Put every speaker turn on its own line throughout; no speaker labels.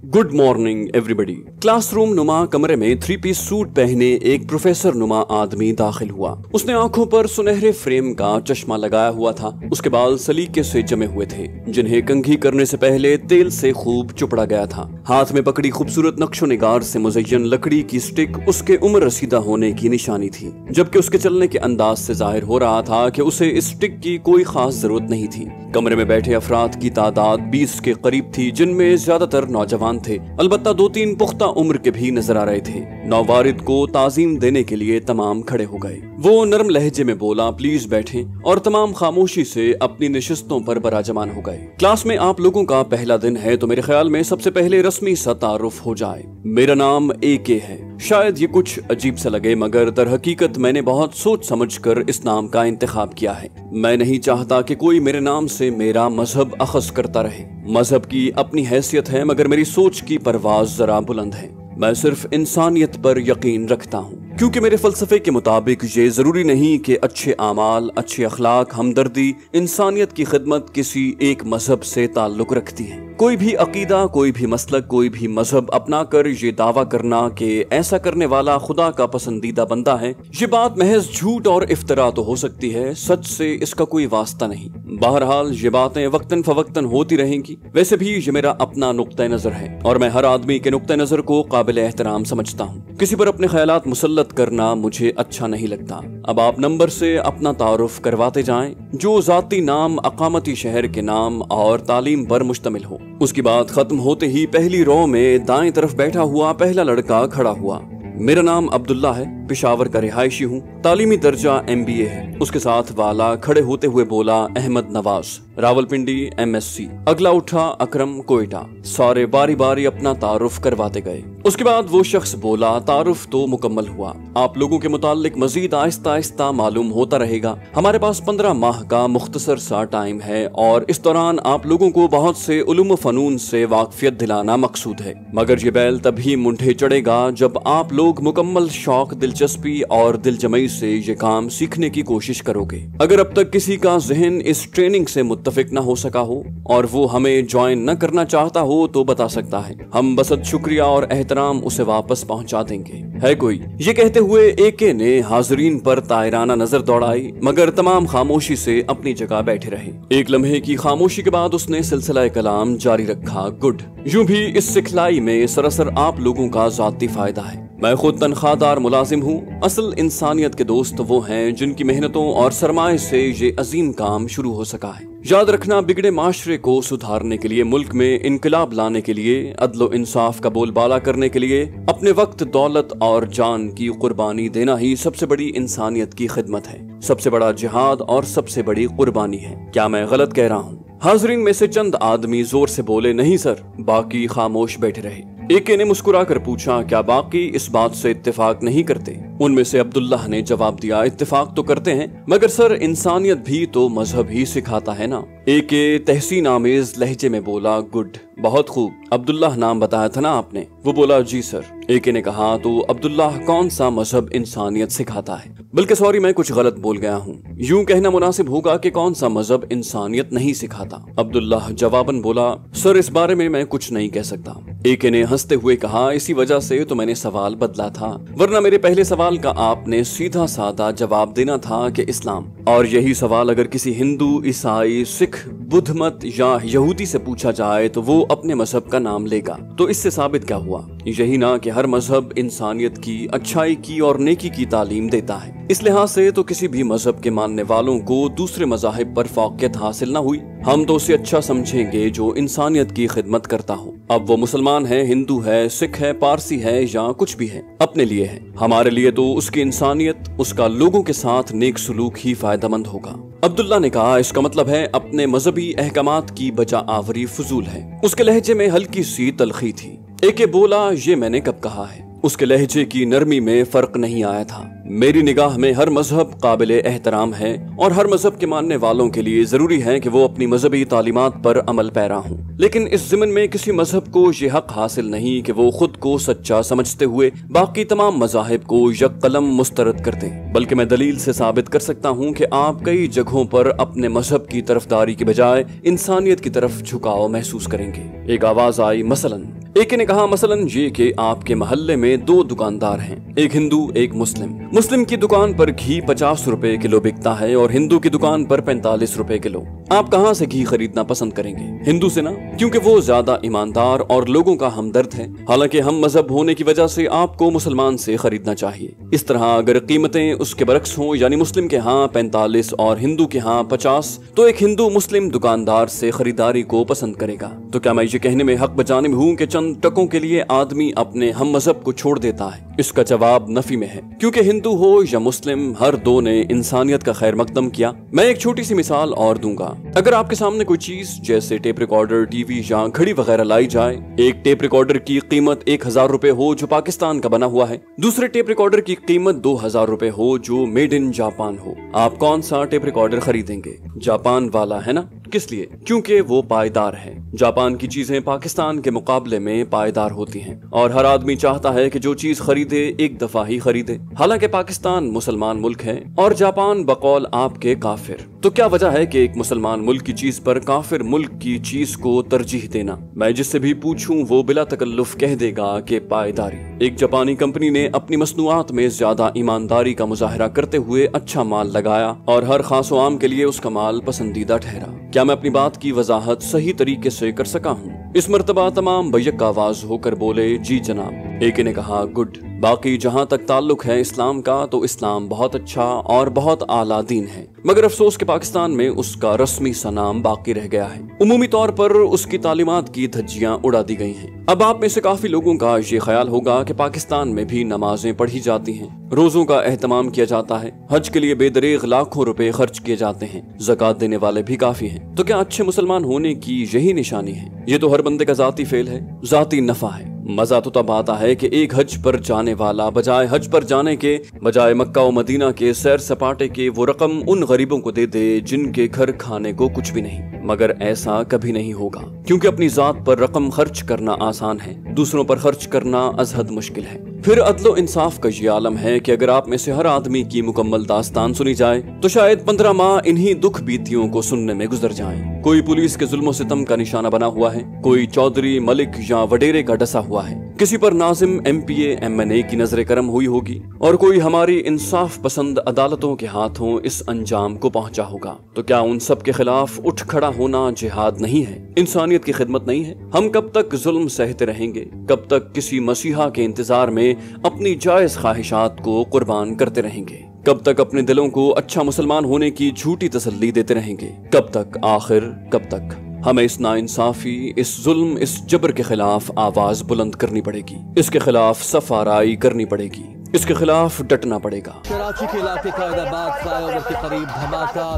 Good morning everybody. Classroom नुमा कमरे में 3 पीस सूट पहने एक प्रोफेसर नुमा आदमी दाखिल हुआ। उसने आंखों पर सुनहरे फ्रेम का चश्मा लगाया हुआ था। उसके बाल सलीके से जमे हुए थे, जिन्हें कंघी करने से पहले तेल से खूब चुपड़ा गया था। हाथ में पकड़ी खूबसूरत नक्शो निगार से मुज़य्यन लकड़ी की स्टिक उसके उम्र रसीदा होने की निशानी थी, जबकि उसके चलने के अंदाज से जाहिर हो रहा था कि उसे इस स्टिक की कोई खास जरूरत नहीं थी। कमरे में बैठे अफराद की तादाद 20 के करीब थी, जिनमें ज्यादातर नौजवान थे। अलबत्ता 2-3 पुख्ता उम्र के भी नजर आ रहे थे। नौवारिद को ताजीम देने के लिए तमाम खड़े हो गए। वो नरम लहजे में बोला, प्लीज बैठें, और तमाम खामोशी से अपनी नशिस्तों पर बराजमान हो गए। क्लास में आप लोगों का पहला दिन है, तो मेरे ख्याल में सबसे पहले रस्मी सा तारुफ हो जाए। मेरा नाम AK है। शायद ये कुछ अजीब सा लगे, मगर दर हकीकत मैंने बहुत सोच समझ कर इस नाम का इंतखाब किया है। मैं नहीं चाहता कि कोई मेरे नाम से मेरा मजहब अखज़ करता रहे। मजहब की अपनी हैसियत है, मगर मेरी सोच की परवाज जरा बुलंद है। मैं सिर्फ इंसानियत पर यकीन रखता हूँ, क्योंकि मेरे फलसफे के मुताबिक ये जरूरी नहीं कि अच्छे आमाल, अच्छे अखलाक, हमदर्दी, इंसानियत की खिदमत किसी एक मजहब से ताल्लुक रखती है। कोई भी अकीदा, कोई भी मसलक, कोई भी मजहब अपना कर ये दावा करना कि ऐसा करने वाला खुदा का पसंदीदा बंदा है, ये बात महज झूठ और इफ्तरा तो हो सकती है, सच से इसका कोई वास्ता नहीं। बहरहाल ये बातें वक्तन फवक्तन होती रहेंगी। वैसे भी ये मेरा अपना नुक्ता नजर है, और मैं हर आदमी के नुक्ता नजर को काबिल एहतराम समझता हूँ। किसी पर अपने ख्यालात मुसल्लत करना मुझे अच्छा नहीं लगता। अब आप नंबर से अपना तारुफ करवाते जाएं, जो जाती नाम, अकामती शहर के नाम और तालीम पर मुश्तमिल हो। उसकी बात खत्म होते ही पहली रो में दाएं तरफ बैठा हुआ पहला लड़का खड़ा हुआ। मेरा नाम अब्दुल्ला है, पेशावर का रिहायशी हूँ, तालीमी दर्जा MBA है। उसके साथ वाला खड़े होते हुए बोला, अहमद नवाज, रावलपिंडी MSc। अगला उठा अकरम, कोयटा। सारे बारी बारी अपना तारुफ करवाते गए। उसके बाद वो शख्स बोला, तारुफ तो मुकम्मल हुआ, आप लोगों के मुतालिक मजीद आहिस्ता आहिस्ता मालूम होता रहेगा। हमारे पास 15 माह का मुख्तसर सा टाइम है, और इस दौरान आप लोगों को बहुत से उलूम फनून से वाकफियत दिलाना मकसूद है। मगर ये बैल तभी मुंढे चढ़ेगा जब आप लोग मुकम्मल शौक, दिलचस्पी और दिलजमई से ये काम सीखने की कोशिश करोगे। अगर अब तक किसी का जहन इस ट्रेनिंग से मुत्तफिक न हो सका हो और वो हमें ज्वाइन न करना चाहता हो, तो बता सकता है। हम बसद शुक्रिया और एहतराम उसे वापस पहुंचा देंगे। है कोई? ये कहते हुए AK ने हाजरीन पर तायराना नजर दौड़ाई, मगर तमाम खामोशी से अपनी जगह बैठे रहे। एक लम्हे की खामोशी के बाद उसने सिलसिला कलाम जारी रखा, गुड। यूं भी इस सिखलाई में सरासर आप लोगों का जाती फायदा है। मैं खुद तनख्वाहदार मुलाजिम हूँ। असल इंसानियत के दोस्त वो हैं जिनकी मेहनतों और सरमाए से ये अजीम काम शुरू हो सका है। याद रखना, बिगड़े माशरे को सुधारने के लिए, मुल्क में इनकलाब लाने के लिए, अदलो इंसाफ का बोलबाला करने के लिए अपने वक्त, दौलत और जान की कुर्बानी देना ही सबसे बड़ी इंसानियत की खिदमत है, सबसे बड़ा जिहाद और सबसे बड़ी कुर्बानी है। क्या मैं गलत कह रहा हूँ? हाजरीन में से चंद आदमी जोर से बोले, नहीं सर। बाकी खामोश बैठे रहे। AK ने मुस्कुराकर पूछा, क्या बाकी इस बात से इत्तेफाक नहीं करते? उनमें से अब्दुल्लाह ने जवाब दिया, इत्तेफाक तो करते हैं, मगर सर इंसानियत भी तो मजहब ही सिखाता है ना। AK तहसीन आमेज लहजे में बोला, गुड, बहुत खूब। अब्दुल्लाह नाम बताया था ना आपने? वो बोला, जी सर। AK ने कहा, तो अब्दुल्लाह कौन सा मजहब इंसानियत सिखाता है? बल्कि सॉरी, मैं कुछ गलत बोल गया हूँ। यूं कहना मुनासिब होगा कि कौन सा मजहब इंसानियत नहीं सिखाता। अब्दुल्लाह जवाबन बोला, सर इस बारे में मैं कुछ नहीं कह सकता। AK ने हंसते हुए कहा, इसी वजह से तो मैंने सवाल बदला था, वरना मेरे पहले सवाल का आपने सीधा साधा जवाब देना था कि इस्लाम। और यही सवाल अगर किसी हिंदू, ईसाई, सिख, बुद्ध मत या यहूदी से पूछा जाए तो वो अपने मजहब का नाम लेगा। तो इससे साबित क्या हुआ? यही ना कि हर मजहब इंसानियत की, अच्छाई की और नेकी की तालीम देता है। इस लिहाज से तो किसी भी मजहब के मानने वालों को दूसरे मजाहिब पर फौकियत हासिल न हुई। हम तो उसे अच्छा समझेंगे जो इंसानियत की खिदमत करता हो। अब वो मुसलमान है, हिंदू है, सिख है, पारसी है या कुछ भी है, अपने लिए है। हमारे लिए तो उसकी इंसानियत, उसका लोगों के साथ नेक सलूक ही फायदेमंद होगा। अब्दुल्ला ने कहा, इसका मतलब है अपने मजहबी अहकामात की बजा आवरी फजूल है। उसके लहजे में हल्की सी तलखी थी। AK बोला, ये मैंने कब कहा है? उसके लहजे की नरमी में फर्क नहीं आया था। मेरी निगाह में हर मजहब काबिल एहतराम है, और हर मजहब के मानने वालों के लिए जरूरी है कि वो अपनी मजहबी तालीमात पर अमल पैरा हों। लेकिन इस ज़िमन में किसी मजहब को ये हक हासिल नहीं कि वो खुद को सच्चा समझते हुए बाकी तमाम मजाहिब को यक कलम मुस्तरद कर दें। बल्कि मैं दलील से साबित कर सकता हूँ कि आप कई जगहों पर अपने मजहब की तरफदारी की बजाय इंसानियत की तरफ झुकाव महसूस करेंगे। एक आवाज आई, मसलन एक ने कहा मसलन ये कि आपके मोहल्ले में 2 दुकानदार हैं, एक हिंदू एक मुस्लिम। मुस्लिम की दुकान पर घी 50 रुपए किलो बिकता है और हिंदू की दुकान पर 45 रुपए किलो। आप कहाँ से घी खरीदना पसंद करेंगे? हिंदू से ना, क्योंकि वो ज्यादा ईमानदार और लोगों का हमदर्द है। हालांकि हम मजहब होने की वजह से आपको मुसलमान से खरीदना चाहिए। इस तरह अगर कीमतें उसके बरक्स हों, यानी मुस्लिम के यहाँ 45 और हिंदू के यहाँ 50, तो एक हिंदू मुस्लिम दुकानदार से खरीदारी को पसंद करेगा। तो क्या मैं ये कहने में हक बजाने में हूँ कि चंद टकों के लिए आदमी अपने हम मजहब को छोड़ देता है? इसका जवाब नफी में है, क्योंकि हिंदू हो या मुस्लिम, हर दो ने इंसानियत का खैर मकदम किया। मैं एक छोटी सी मिसाल और दूंगा। अगर आपके सामने कोई चीज जैसे टेप रिकॉर्डर, टीवी या घड़ी वगैरह लाई जाए, एक टेप रिकॉर्डर की कीमत 1000 रुपए हो जो पाकिस्तान का बना हुआ है, दूसरे टेप रिकॉर्डर की कीमत 2000 रुपए हो जो मेड इन जापान हो, आप कौन सा टेप रिकॉर्डर खरीदेंगे? जापान वाला, है ना? किस लिए? क्योंकि वो पायदार है। जापान की चीजें पाकिस्तान के मुकाबले में पायदार होती हैं और हर आदमी चाहता है कि जो चीज खरीदे एक दफा ही खरीदे। हालांकि पाकिस्तान मुसलमान मुल्क है और जापान बकौल आपके काफिर। तो क्या वजह है कि एक मुसलमान मुल्क की चीज पर काफिर मुल्क की चीज को तरजीह देना? मैं जिससे भी पूछूं वो बिला तकल्लुफ कह देगा कि पायदारी। एक जापानी कंपनी ने अपनी मसनूआत में ज्यादा ईमानदारी का मुजाहरा करते हुए अच्छा माल लगाया और हर खास व आम के लिए उसका माल पसंदीदा ठहरा। क्या मैं अपनी बात की वजाहत सही तरीके से कर सका हूँ? इस मर्तबा तमाम बैक आवाज होकर बोले, जी जनाब। एक ने कहा, गुड। बाकी जहाँ तक ताल्लुक है इस्लाम का, तो इस्लाम बहुत अच्छा और बहुत आला दीन है, मगर अफसोस के पाकिस्तान में उसका रस्मी सा नाम बाकी रह गया है। उमूमी तौर पर उसकी तालीमात की धज्जियां उड़ा दी गई हैं। अब आप में से काफी लोगों का ये ख्याल होगा कि पाकिस्तान में भी नमाजें पढ़ी जाती हैं, रोजों का एहतमाम किया जाता है, हज के लिए बेदरीग लाखों रुपए खर्च किए जाते हैं, ज़कात देने वाले भी काफी हैं। तो क्या अच्छे मुसलमान होने की यही निशानी है? ये तो हर बंदे का जाती फेल है, जाती नफा है। मजा तो तब आता है कि एक हज पर जाने वाला बजाय हज पर जाने के, बजाय मक्का और मदीना के सैर सपाटे के, वो रकम उन गरीबों को दे दे जिनके घर खाने को कुछ भी नहीं। मगर ऐसा कभी नहीं होगा, क्योंकि अपनी जात पर रकम खर्च करना आसान है, दूसरों पर खर्च करना अजहद मुश्किल है। फिर अदलो इंसाफ का ये आलम है कि अगर आप में से हर आदमी की मुकम्मल दास्तान सुनी जाए तो शायद 15 माह इन्हीं दुख बीतियों को सुनने में गुजर जाएं। कोई पुलिस के जुल्म सितम का निशाना बना हुआ है, कोई चौधरी, मलिक या वडेरे का डसा हुआ है, किसी पर नाजिम, MPA, MNA की नजर करम हुई होगी और कोई हमारी इंसाफ पसंद अदालतों के हाथों इस अंजाम को पहुंचा होगा। तो क्या उन सब के खिलाफ उठ खड़ा होना जिहाद नहीं है, इंसानियत की खिदमत नहीं है? हम कब तक जुल्म सहते रहेंगे? कब तक किसी मसीहा के इंतजार में अपनी जायज ख्वाहिशात को कुर्बान करते रहेंगे? कब तक अपने दिलों को अच्छा मुसलमान होने की झूठी तसल्ली देते रहेंगे? कब तक? आखिर कब तक? हमें इस नाइंसाफी, इस जुल्म, इस जबर के खिलाफ आवाज बुलंद करनी पड़ेगी, इसके खिलाफ सफाराई करनी पड़ेगी, इसके खिलाफ डटना पड़ेगा।
कराची के इलाके कायदाबाद फ्लाईओवर के करीब धमाका।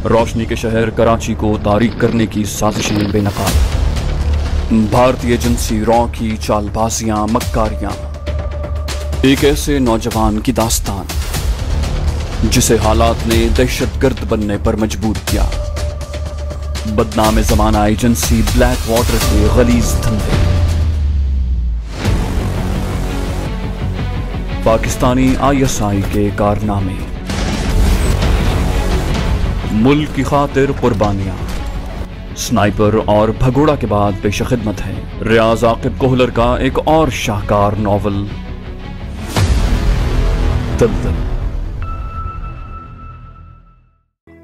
रोशनी के शहर कराची को तारीक करने की साजिशें बेनकाब, भारतीय एजेंसी रॉ की चालबाजियां, मक्कारियां, एक ऐसे नौजवान की दास्तान जिसे हालात ने दहशतगर्द बनने पर मजबूर किया। बदनाम जमाना एजेंसी ब्लैक वाटर के गलीज धंधे, पाकिस्तानी ISI के कारनामे, मुल्क की खातिर कुर्बानियां, स्नाइपर और भगोड़ा के बाद पेश खिदमत है रियाज आकिब कोहलर का एक और शाहकार नॉवल दलदल।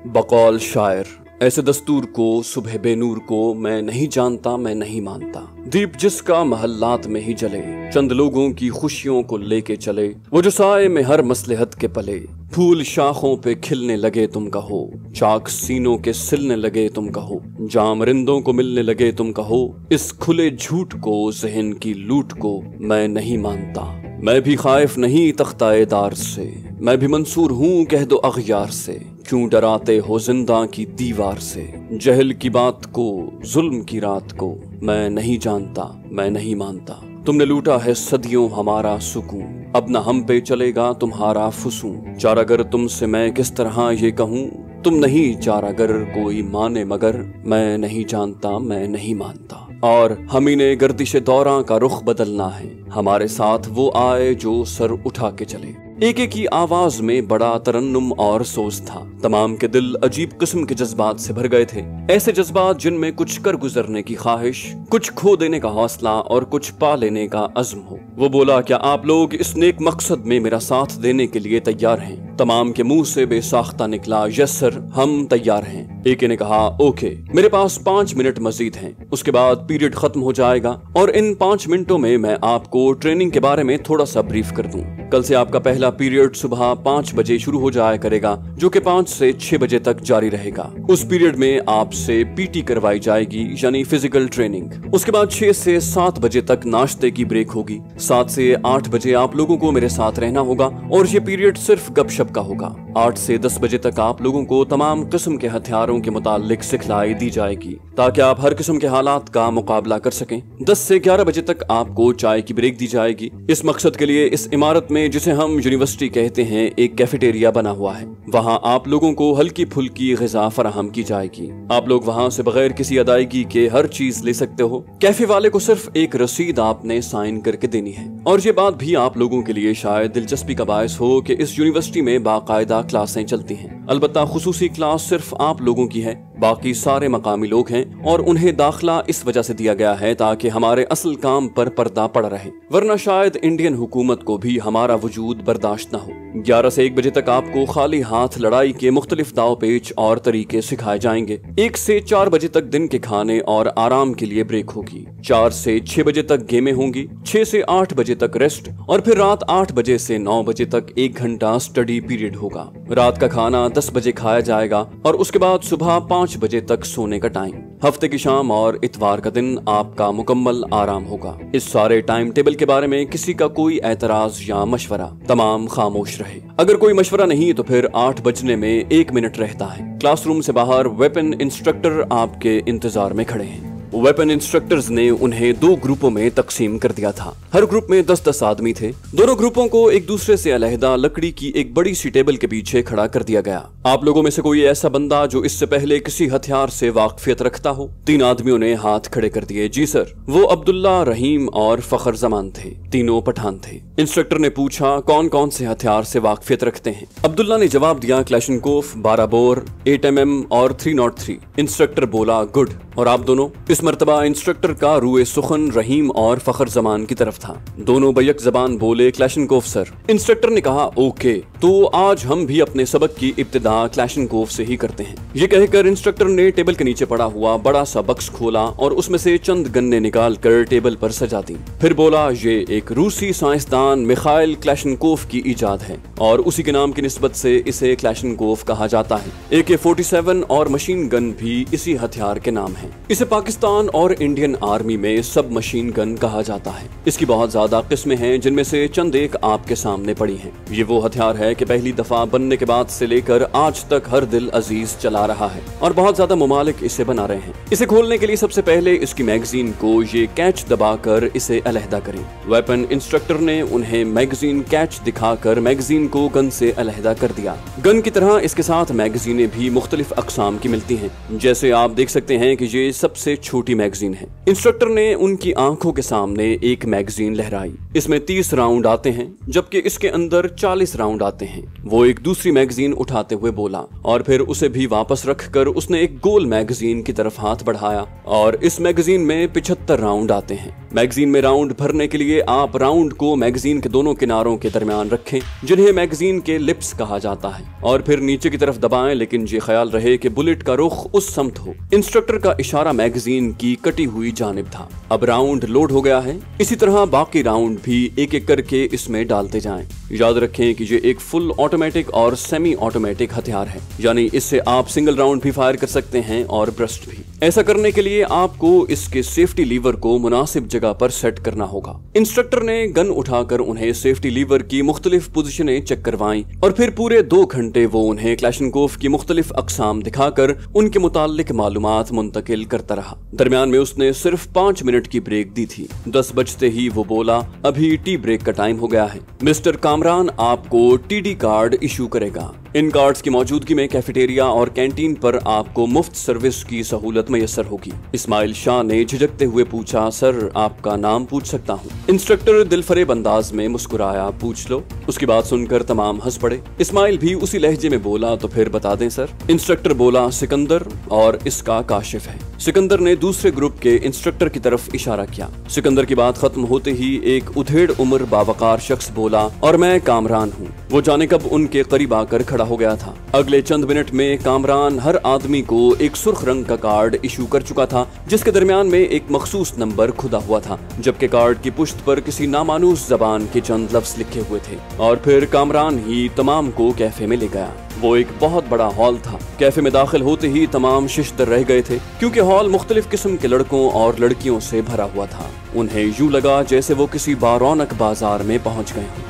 बकौल शायर, ऐसे दस्तूर को, सुबह बेनूर को मैं नहीं जानता, मैं नहीं मानता। दीप जिसका महल्लात में ही जले, चंद लोगों की खुशियों को लेके चले, वो जो साए में हर मसलहत के पले, फूल शाखों पे खिलने लगे तुम कहो, चाक सीनों के सिलने लगे तुम कहो, जाम रिंदों को मिलने लगे तुम कहो, इस खुले झूठ को, जहन की लूट को मैं नहीं मानता। मैं भी खाइफ नहीं तख्ताएदार से, मैं भी मंसूर हूँ कह दो अगयार से, क्यों डराते हो जिंदा की दीवार से, जहल की बात को, जुल्म की रात को मैं नहीं जानता, मैं नहीं मानता। तुमने लूटा है सदियों हमारा सुकून, अब न हम पे चलेगा तुम्हारा फुसून। चारागर तुमसे मैं किस तरह ये कहूँ, तुम नहीं चारागर कोई माने मगर, मैं नहीं जानता, मैं नहीं मानता। और हमी ने गर्दिश दौरां का रुख बदलना है, हमारे साथ वो आए जो सर उठा के चले। एक एक की आवाज में बड़ा तरन्नुम और सोज था। तमाम के दिल अजीब किस्म के जज्बात से भर गए थे, ऐसे जज्बात जिनमें कुछ कर गुजरने की ख्वाहिश, कुछ खो देने का हौसला और कुछ पा लेने का अज़्म हो। वो बोला, क्या आप लोग इस नेक मकसद में मेरा साथ देने के लिए तैयार हैं? तमाम के मुंह से बेसाख्ता निकला, यस सर, हम तैयार हैं। एक ने कहा, ओके, मेरे पास 5 मिनट मजीद हैं, उसके बाद पीरियड खत्म हो जाएगा और इन 5 मिनटों में मैं आपको ट्रेनिंग के बारे में थोड़ा सा ब्रीफ कर दूं। कल से आपका पहला पीरियड सुबह 5 बजे शुरू हो जाया करेगा, जो कि 5 से 6 बजे तक जारी रहेगा। उस पीरियड में आपसे पीटी करवाई जाएगी, यानी फिजिकल ट्रेनिंग। उसके बाद 6 से 7 बजे तक नाश्ते की ब्रेक होगी। 7 से 8 बजे आप लोगों को मेरे साथ रहना होगा और ये पीरियड सिर्फ गपशप का होगा। 8 से 10 बजे तक आप लोगों को तमाम किस्म के हथियारों के मुतालिक सिखलाई दी जाएगी ताकि आप हर किस्म के हालात का मुकाबला कर सकें। 10 से 11 बजे तक आपको चाय की ब्रेक दी जाएगी। इस मकसद के लिए इस इमारत में, जिसे हम यूनिवर्सिटी कहते हैं, एक कैफेटेरिया बना हुआ है। वहाँ आप लोगों को हल्की फुल्की ग़िज़ा फराहम की जाएगी। आप लोग वहाँ से बगैर किसी अदायगी के हर चीज ले सकते हो। कैफे वाले को सिर्फ एक रसीद आपने साइन करके देनी है। और ये बात भी आप लोगों के लिए शायद दिलचस्पी का बायस हो कि इस यूनिवर्सिटी में बाकायदा क्लासें चलती हैं। अलबत्ता खुसूसी क्लास सिर्फ आप लोगों की है, बाकी सारे मकामी लोग हैं और उन्हें दाखिला इस वजह से दिया गया है ताकि हमारे असल काम पर पर्दा पड़ रहे, वरना शायद इंडियन हुकूमत को भी हमारा वजूद बर्दाश्त न हो। 11 से 1 बजे तक आपको खाली हाथ लड़ाई के मुख्तलिफ दाव पेच और तरीके सिखाए जाएंगे। 1 से 4 बजे तक दिन के खाने और आराम के लिए ब्रेक होगी। 4 से 6 बजे तक गेमें होंगी। 6 से 8 बजे तक रेस्ट और फिर रात 8 बजे से 9 बजे तक 1 घंटा स्टडी पीरियड होगा। रात का खाना 10 बजे खाया जाएगा और उसके बाद सुबह 5 बजे तक सोने का टाइम। हफ्ते की शाम और इतवार का दिन आपका मुकम्मल आराम होगा। इस सारे टाइम टेबल के बारे में किसी का कोई एतराज या मशवरा? तमाम खामोश रहे। अगर कोई मशवरा नहीं तो फिर 8 बजने में 1 मिनट रहता है। क्लासरूम से बाहर वेपन इंस्ट्रक्टर आपके इंतजार में खड़े हैं। वेपन इंस्ट्रक्टर्स ने उन्हें 2 ग्रुपों में तकसीम कर दिया था। हर ग्रुप में 10-10 आदमी थे। दोनों ग्रुपों को एक दूसरे से अलहदा लकड़ी की एक बड़ी सी टेबल के पीछे खड़ा कर दिया गया। आप लोगों में से कोई ऐसा बंदा जो इससे पहले किसी हथियार से वाकफियत रखता हो? 3 आदमियों ने हाथ खड़े कर दिए। जी सर। वो अब्दुल्ला, रहीम और फखर जमान थे। तीनों पठान थे। इंस्ट्रक्टर ने पूछा, कौन कौन से हथियार से वाकफियत रखते हैं? अब्दुल्ला ने जवाब दिया, क्लैशनकोफ, 12 बोर, 8mm और 303। इंस्ट्रक्टर बोला, गुड। और आप दोनों? इस मर्तबा इंस्ट्रक्टर का रूए सुखन रहीम और फखर जमान की तरफ था। दोनों बैक जबान बोले, क्लैशनकोफ सर। इंस्ट्रक्टर ने कहा, ओके, तो आज हम भी अपने सबक की इब्तिदा क्लैशनकोफ से ही करते हैं। ये कहकर इंस्ट्रक्टर ने टेबल के नीचे पड़ा हुआ बड़ा सा बक्स खोला और उसमें से चंद गन्ने निकाल कर टेबल पर सजा दी। फिर बोला, ये एक रूसी साइंसदान मिखाइल क्लैशनकोफ की इजाद है और उसी के नाम की निस्बत से इसे क्लैशनकोफ कहा जाता है। AK-47 और मशीन गन भी इसी हथियार के नाम है। इसे पाकिस्तान और इंडियन आर्मी में सब मशीन गन कहा जाता है। इसकी बहुत ज्यादा किस्में हैं, जिनमें से चंद एक आपके सामने पड़ी हैं। ये वो हथियार है कि पहली दफा बनने के बाद से लेकर आज तक हर दिल अजीज चला रहा है और बहुत ज्यादा ममालिक इसे बना रहे हैं। इसे खोलने के लिए सबसे पहले इसकी मैगजीन को ये कैच दबाकर इसे अलहदा करें। वेपन इंस्ट्रक्टर ने उन्हें मैगजीन कैच दिखाकर मैगजीन को गन से अलहदा कर दिया। गन की तरह इसके साथ मैगजीनें भी मुख्तलिफ अकसाम की मिलती हैं। जैसे आप देख सकते हैं कि ये सबसे छोटी मैगजीन है। इंस्ट्रक्टर ने उनकी आंखों के सामने एक मैगजीन लहराई। इसमें 30 राउंड आते हैं, जबकि इसके अंदर 40 राउंड आते हैं। वो एक दूसरी मैगजीन उठाते हुए बोला और फिर उसे भी वापस रखकर उसने एक गोल मैगजीन की तरफ हाथ बढ़ाया और इस मैगजीन में 75 राउंड आते हैं। मैगजीन में राउंड भरने के लिए आप राउंड को मैगजीन के दोनों किनारों के दरमियान रखें, जिन्हें मैगजीन के लिप्स कहा जाता है, और फिर नीचे की तरफ दबाएं, लेकिन ये ख्याल रहे कि बुलेट का रुख उस समत हो। इंस्ट्रक्टर का इशारा मैगजीन की कटी हुई जानिब था। अब राउंड लोड हो गया है। इसी तरह बाकी राउंड भी एक एक करके इसमें डालते जाएं। याद रखें कि ये एक फुल ऑटोमेटिक और सेमी ऑटोमेटिक हथियार है, यानी इससे आप सिंगल राउंड भी फायर कर सकते हैं और ब्रस्ट भी। ऐसा करने के लिए आपको इसके सेफ्टी लीवर को मुनासिब जगह पर सेट करना होगा। इंस्ट्रक्टर ने गन उठाकर उन्हें सेफ्टी लीवर की मुख्तलिफ पोजीशनें चेक करवाई और फिर पूरे 2 घंटे वो उन्हें क्लैशनकोफ की मुख्तलिफ अकसाम दिखाकर उनके मुताल्लिक मालूमात मुंतकिल करता रहा। दरमियान में उसने सिर्फ 5 मिनट की ब्रेक दी थी। 10 बजते ही वो बोला, अभी टी ब्रेक का टाइम हो गया है। मिस्टर कामरान आपको TD कार्ड इशू करेगा। इन कार्ड्स की मौजूदगी में कैफेटेरिया और कैंटीन पर आपको मुफ्त सर्विस की सहूलत मैसर होगी। इस्माइल शाह ने झिझकते हुए पूछा, सर आपका नाम पूछ सकता हूँ? इंस्ट्रक्टर दिलफरेब अंदाज में मुस्कुराया, पूछ लो। उसकी बात सुनकर तमाम हंस पड़े। इस्माइल भी उसी लहजे में बोला, तो फिर बता दें सर। इंस्ट्रक्टर बोला, सिकंदर, और इसका काशिफ है। सिकंदर ने दूसरे ग्रुप के इंस्ट्रक्टर की तरफ इशारा किया। सिकंदर की बात खत्म होते ही एक उधेड़ उम्र बावकार शख्स बोला, और मैं कामरान हूँ। वो जाने कब उनके करीब आकर खड़ा हो गया था। अगले चंद मिनट में कामरान हर आदमी को एक सुर्ख रंग का कार्ड इशू कर चुका था, जिसके दरमियान में एक मखसूस नंबर खुदा हुआ था, जबकि कार्ड की पुश्त पर किसी नामानूस जबान के चंद लफ्ज लिखे हुए थे। और फिर कामरान ही तमाम को कैफे में ले गया। वो एक बहुत बड़ा हॉल था। कैफे में दाखिल होते ही तमाम शिश्तर रह गए थे, क्योंकि हॉल मुख्तलिफ किस्म के लड़कों और लड़कियों से भरा हुआ था। उन्हें यूं लगा जैसे वो किसी बारौनक बाजार में पहुंच गए हों।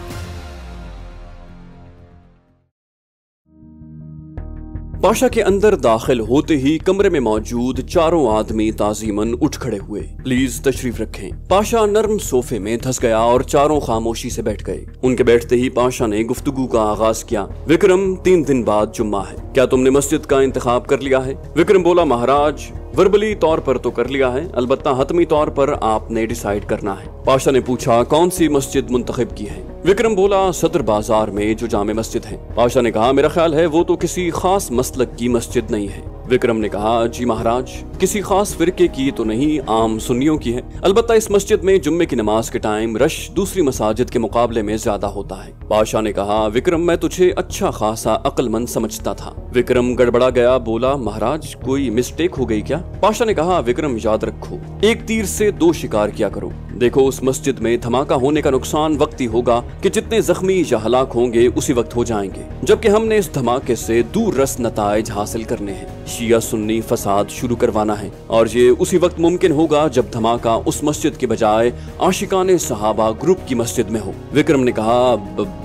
पाशा के अंदर दाखिल होते ही कमरे में मौजूद चारों आदमी ताजीमन उठ खड़े हुए। प्लीज तशरीफ रखें। पाशा नर्म सोफे में धंस गया और चारों खामोशी से बैठ गए। उनके बैठते ही पाशा ने गुफ्तगू का आगाज किया। विक्रम, 3 दिन बाद जुम्मा है, क्या तुमने मस्जिद का इंतखाब कर लिया है? विक्रम बोला, महाराज वर्बली तौर पर तो कर लिया है, अलबत्ता हतमी तौर पर आपने डिसाइड करना है। पाशा ने पूछा, कौन सी मस्जिद मुंतखब की है? विक्रम बोला, सदर बाजार में जो जामे मस्जिद है। पाशा ने कहा, मेरा ख्याल है वो तो किसी खास मसलक की मस्जिद नहीं है। विक्रम ने कहा, जी महाराज, किसी खास फिरके की तो नहीं, आम सुन्नियों की है। अलबत्ता इस मस्जिद में जुम्मे की नमाज के टाइम रश दूसरी मसाजिद के मुकाबले में ज्यादा होता है। पाशा ने कहा, विक्रम, मैं तुझे अच्छा खासा अक्लमंद समझता था। विक्रम गड़बड़ा गया, बोला, महाराज कोई मिस्टेक हो गई क्या? पाशा ने कहा, विक्रम याद रखो, एक तीर से 2 शिकार किया करो। देखो, उस मस्जिद में धमाका होने का नुकसान वक्ती होगा कि जितने जख्मी या हलाक होंगे उसी वक्त हो जाएंगे, जबकि हमने इस धमाके से दूर रस नताइज हासिल करने हैं। शिया सुन्नी फसाद शुरू करवाना है, और ये उसी वक्त मुमकिन होगा जब धमाका उस मस्जिद के बजाय आशिकाने सहाबा ग्रुप की मस्जिद में हो। विक्रम ने कहा,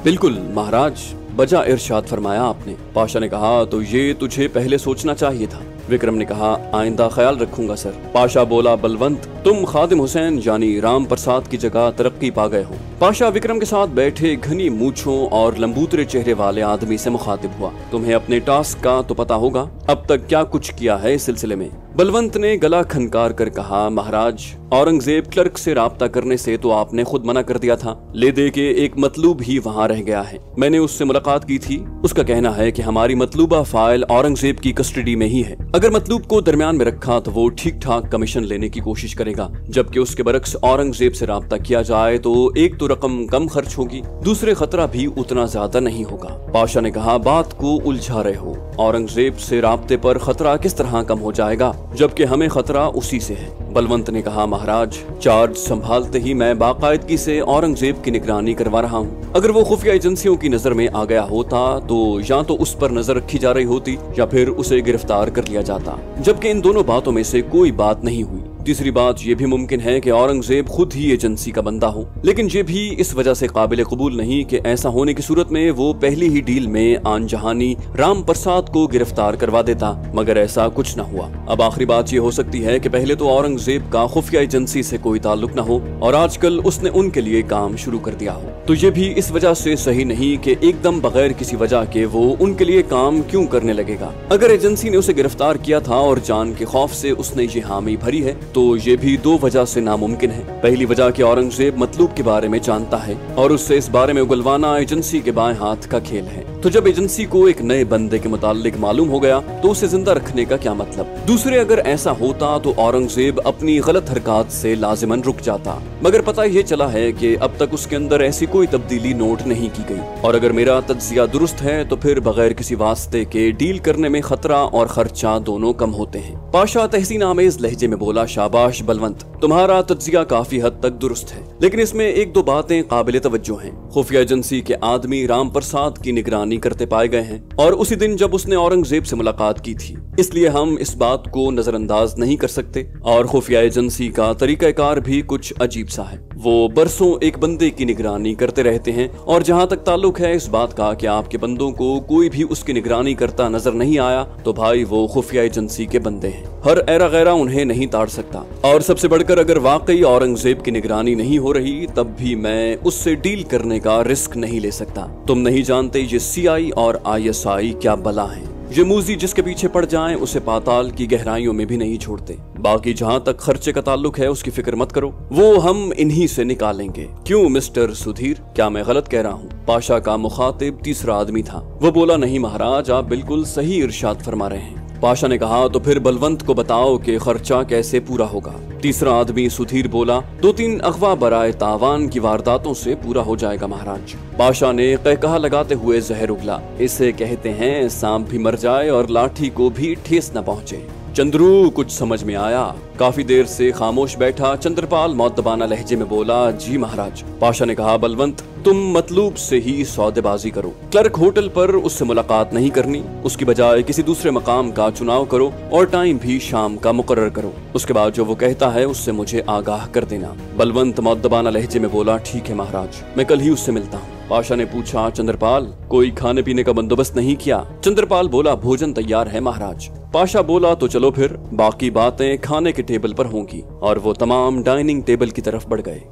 बिल्कुल महाराज, बजा इरशाद फरमाया आपने। पाशा ने कहा, तो ये तुझे पहले सोचना चाहिए था। विक्रम ने कहा, आइंदा ख्याल रखूंगा सर। पाशा बोला, बलवंत, तुम खादिम हुसैन यानी राम प्रसाद की जगह तरक्की पा गए हो। पाशा विक्रम के साथ बैठे घनी मूछों और लंबूतरे चेहरे वाले आदमी से मुखातिब हुआ। तुम्हें अपने टास्क का तो पता होगा, अब तक क्या कुछ किया है इस सिलसिले में? बलवंत ने गला खनकार कर कहा, महाराज, औरंगजेब क्लर्क से राब्ता करने से तो आपने खुद मना कर दिया था। ले दे के एक मतलूब ही वहाँ रह गया है। मैंने उससे मुलाकात की थी। उसका कहना है कि हमारी मतलूबा फाइल औरंगजेब की कस्टडी में ही है। अगर मतलूब को दरमियान में रखा तो वो ठीक ठाक कमीशन लेने की कोशिश करेगा, जबकि उसके बरक्स औरंगजेब से राब्ता किया जाए तो एक तो रकम कम खर्च होगी, दूसरे खतरा भी उतना ज्यादा नहीं होगा। पाशा ने कहा, बात को उलझा रहे हो। औरंगजेब से राब्ते पर खतरा किस तरह कम हो जाएगा, जबकि हमें खतरा उसी से है। बलवंत ने कहा, महाराज, चार्ज संभालते ही मैं बाकायदगी से औरंगजेब की निगरानी करवा रहा हूँ। अगर वो खुफिया एजेंसियों की नजर में आ गया होता तो या तो उस पर नजर रखी जा रही होती या फिर उसे गिरफ्तार कर लिया जाता, जबकि इन दोनों बातों में से कोई बात नहीं हुई। तीसरी बात यह भी मुमकिन है कि औरंगजेब खुद ही एजेंसी का बंदा हो, लेकिन ये भी इस वजह से काबिल कबूल नहीं कि ऐसा होने की सूरत में वो पहली ही डील में आन जहानी राम प्रसाद को गिरफ्तार करवा देता, मगर ऐसा कुछ न हुआ। अब आखिरी बात ये हो सकती है कि पहले तो औरंगजेब का खुफिया एजेंसी से कोई ताल्लुक न हो और आजकल उसने उनके लिए काम शुरू कर दिया हो। तो ये भी इस वजह से सही नहीं कि एकदम बगैर किसी वजह के वो उनके लिए काम क्यों करने लगेगा। अगर एजेंसी ने उसे गिरफ्तार किया था और जान के खौफ से उसने ये हामी भरी है तो ये भी 2 वजह से नामुमकिन है। पहली वजह कि औरंगजेब मतलूब के बारे में जानता है और उससे इस बारे में उगलवाना एजेंसी के बाएं हाथ का खेल है। तो जब एजेंसी को एक नए बंदे के मुताल्लिक मालूम हो गया तो उसे जिंदा रखने का क्या मतलब। दूसरे, अगर ऐसा होता तो औरंगजेब अपनी गलत हरकत से लाजिमन रुक जाता, मगर पता ये चला है कि अब तक उसके अंदर ऐसी कोई तब्दीली नोट नहीं की गई। और अगर मेरा तज्जिया दुरुस्त है तो फिर बगैर किसी वास्ते के डील करने में खतरा और खर्चा दोनों कम होते हैं। पाशा तहसीन आमेज लहजे में बोला, शाबाश बलवंत, तुम्हारा तज्जिया काफी हद तक दुरुस्त है, लेकिन इसमें 1-2 बातें काबिल तवज्जो हैं। खुफिया एजेंसी के आदमी राम प्रसाद की निगरानी करते पाए गए हैं और उसी दिन जब उसने औरंगजेब से मुलाकात की थी इसलिए हम इस बात को नजरअंदाज नहीं कर सकते। और खुफिया एजेंसी का तरीकाकार भी कुछ अजीब सा है। वो बरसों एक बंदे की निगरानी करते रहते हैं, और जहां तक ताल्लुक है इस बात का कि आपके बंदों को कोई भी उसकी निगरानी करता नजर नहीं आया, तो भाई वो खुफिया एजेंसी के बंदे हैं। हर एरा गैरा उन्हें नहीं ताड़ सकता। और सबसे बढ़कर अगर वाकई औरंगजेब की निगरानी नहीं हो रही, तब भी मैं उससे डील करने का रिस्क नहीं ले सकता। तुम नहीं जानते ये CI और ISI क्या बला है। ये मूजी जिसके पीछे पड़ जाएं उसे पाताल की गहराइयों में भी नहीं छोड़ते। बाकी जहां तक खर्चे का ताल्लुक है उसकी फिक्र मत करो, वो हम इन्हीं से निकालेंगे। क्यों मिस्टर सुधीर, क्या मैं गलत कह रहा हूँ? पाशा का मुखातिब तीसरा आदमी था। वो बोला, नहीं महाराज, आप बिल्कुल सही इरशाद फरमा रहे हैं। पाशा ने कहा, तो फिर बलवंत को बताओ कि खर्चा कैसे पूरा होगा। तीसरा आदमी सुधीर बोला, 2-3 अगवा बराए तावान की वारदातों से पूरा हो जाएगा महाराज। पाशा ने कहकहा लगाते हुए जहर उगला, इसे कहते हैं सांप भी मर जाए और लाठी को भी ठेस न पहुंचे। चंद्रू, कुछ समझ में आया? काफी देर से खामोश बैठा चंद्रपाल मौद्दबाना लहजे में बोला, जी महाराज। पाशा ने कहा, बलवंत, तुम मतलूब से ही सौदेबाजी करो। क्लर्क होटल पर उससे मुलाकात नहीं करनी, उसकी बजाय किसी दूसरे मकाम का चुनाव करो और टाइम भी शाम का मुकर्रर करो। उसके बाद जो वो कहता है उससे मुझे आगाह कर देना। बलवंत मौद्दबाना लहजे में बोला, ठीक है महाराज, मैं कल ही उससे मिलता हूँ। पाशा ने पूछा, चंद्रपाल, कोई खाने पीने का बंदोबस्त नहीं किया? चंद्रपाल बोला, भोजन तैयार है महाराज। पाशा बोला, तो चलो फिर, बाकी बातें खाने के टेबल पर होंगी। और वो तमाम डाइनिंग टेबल की तरफ बढ़ गए।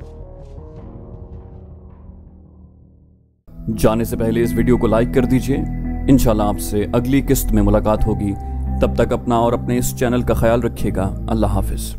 जाने से पहले इस वीडियो को लाइक कर दीजिए। इंशाल्लाह आपसे अगली किस्त में मुलाकात होगी। तब तक अपना और अपने इस चैनल का ख्याल रखिएगा। अल्लाह हाफिज।